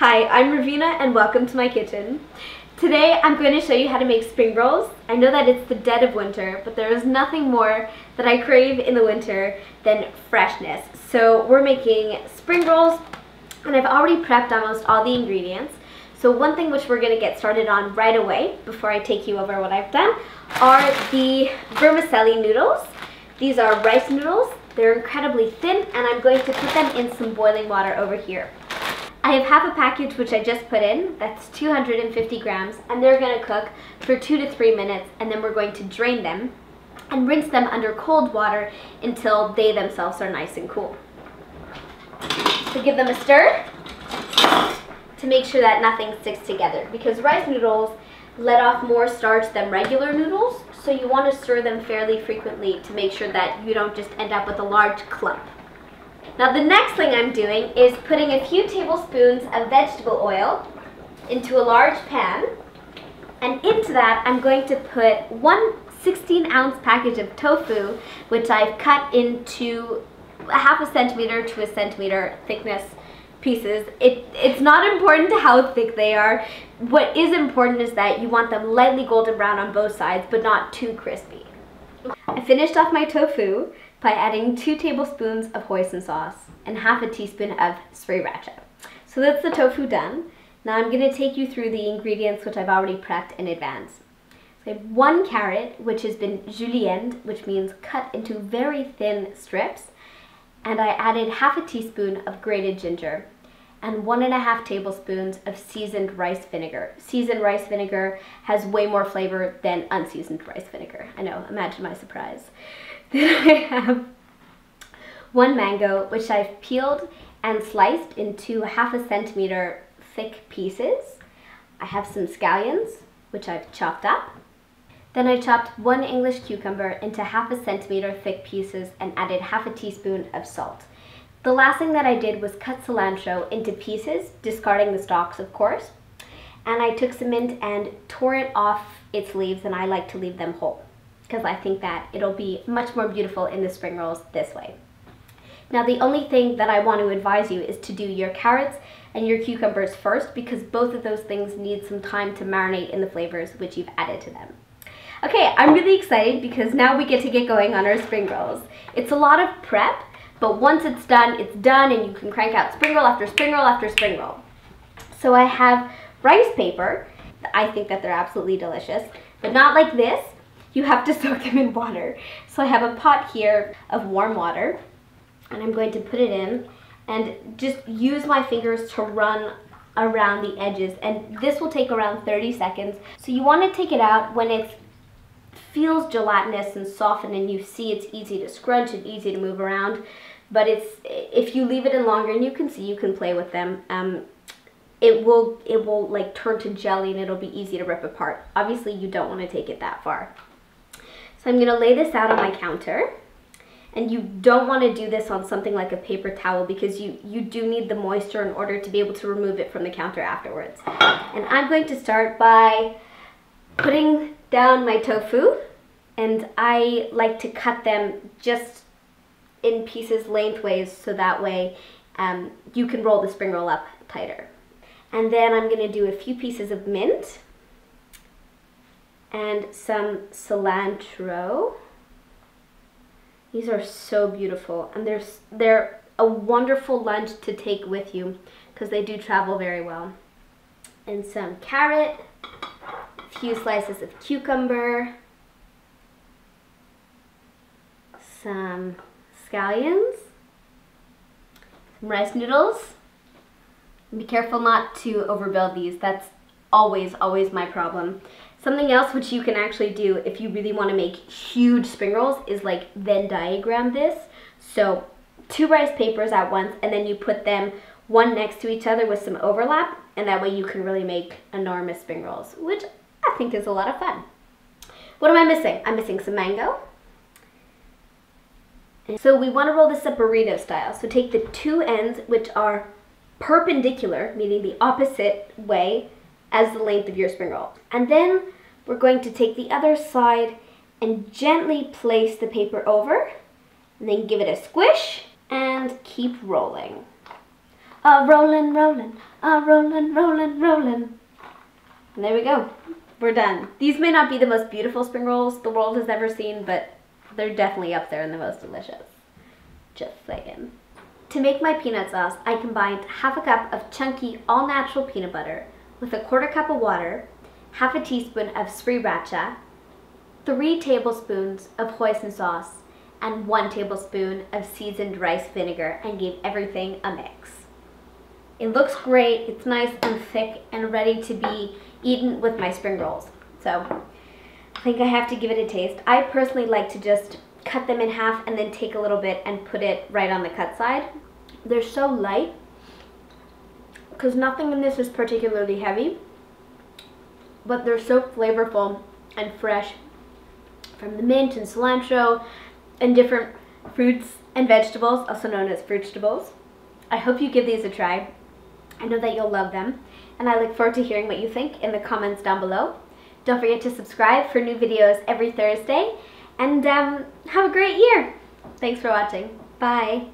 Hi, I'm Reveena and welcome to my kitchen. Today I'm going to show you how to make spring rolls. I know that it's the dead of winter, but there is nothing more that I crave in the winter than freshness. So we're making spring rolls and I've already prepped almost all the ingredients. So one thing which we're going to get started on right away before I take you over what I've done are the vermicelli noodles. These are rice noodles. They're incredibly thin and I'm going to put them in some boiling water over here. I have half a package which I just put in, that's 250 grams, and they're going to cook for 2 to 3 minutes, and then we're going to drain them and rinse them under cold water until they themselves are nice and cool. So give them a stir to make sure that nothing sticks together, because rice noodles let off more starch than regular noodles, so you want to stir them fairly frequently to make sure that you don't just end up with a large clump. Now the next thing I'm doing is putting a few tablespoons of vegetable oil into a large pan, and into that I'm going to put one 16-ounce package of tofu, which I've cut into a half a centimeter to a centimeter thickness pieces. It's not important to how thick they are. What is important is that you want them lightly golden brown on both sides, but not too crispy. I finished off my tofu by adding 2 tablespoons of hoisin sauce and half a teaspoon of sriracha. So that's the tofu done. Now I'm going to take you through the ingredients which I've already prepped in advance. So I have 1 carrot which has been julienned, which means cut into very thin strips, and I added half a teaspoon of grated ginger and 1.5 tablespoons of seasoned rice vinegar. Seasoned rice vinegar has way more flavor than unseasoned rice vinegar. I know, imagine my surprise. Then I have 1 mango, which I've peeled and sliced into half a centimeter thick pieces. I have some scallions, which I've chopped up. Then I chopped 1 English cucumber into half a centimeter thick pieces and added half a teaspoon of salt. The last thing that I did was cut cilantro into pieces, discarding the stalks, of course. And I took some mint and tore it off its leaves, and I like to leave them whole, because I think that it'll be much more beautiful in the spring rolls this way. Now the only thing that I want to advise you is to do your carrots and your cucumbers first, because both of those things need some time to marinate in the flavors which you've added to them. Okay, I'm really excited because now we get to get going on our spring rolls. It's a lot of prep, but once it's done and you can crank out spring roll after spring roll after spring roll. So I have rice paper. I think that they're absolutely delicious, but not like this. You have to soak them in water. So I have a pot here of warm water, and I'm going to put it in and just use my fingers to run around the edges, and this will take around 30 seconds. So you want to take it out when it feels gelatinous and softened and you see it's easy to scrunch and easy to move around. But if you leave it in longer, and you can see, you can play with them, it will like turn to jelly and it'll be easy to rip apart. Obviously you don't want to take it that far. So I'm going to lay this out on my counter, and you don't want to do this on something like a paper towel, because you do need the moisture in order to be able to remove it from the counter afterwards. And I'm going to start by putting down my tofu, and I like to cut them just in pieces lengthways, so that way you can roll the spring roll up tighter. And then I'm going to do a few pieces of mint and some cilantro. These are so beautiful, and they're a wonderful lunch to take with you because they do travel very well. And some carrot, a few slices of cucumber, some scallions, some rice noodles. Be careful not to overbuild these. That's always my problem. Something else which you can actually do if you really want to make huge spring rolls is like Venn diagram this. So 2 rice papers at once, and then you put them one next to each other with some overlap, and that way you can really make enormous spring rolls, which I think is a lot of fun. What am I missing? I'm missing some mango. So we want to roll this up burrito style. So take the 2 ends which are perpendicular, meaning the opposite way as the length of your spring roll. And then we're going to take the other side and gently place the paper over, and then give it a squish and keep rolling. Rolling, rolling, Rolling, rolling, rolling. And there we go. We're done. These may not be the most beautiful spring rolls the world has ever seen, but they're definitely up there in the most delicious. Just saying. To make my peanut sauce, I combined half a cup of chunky all-natural peanut butter with a 1/4 cup of water, half a teaspoon of sriracha, 3 tablespoons of hoisin sauce, and 1 tablespoon of seasoned rice vinegar, and gave everything a mix. It looks great. It's nice and thick and ready to be eaten with my spring rolls. So I think I have to give it a taste. I personally like to just cut them in half and then take a little bit and put it right on the cut side. They're so light because nothing in this is particularly heavy, but they're so flavorful and fresh from the mint and cilantro and different fruits and vegetables, also known as fruitables. I hope you give these a try. I know that you'll love them, and I look forward to hearing what you think in the comments down below. Don't forget to subscribe for new videos every Thursday, and have a great year. Thanks for watching. Bye.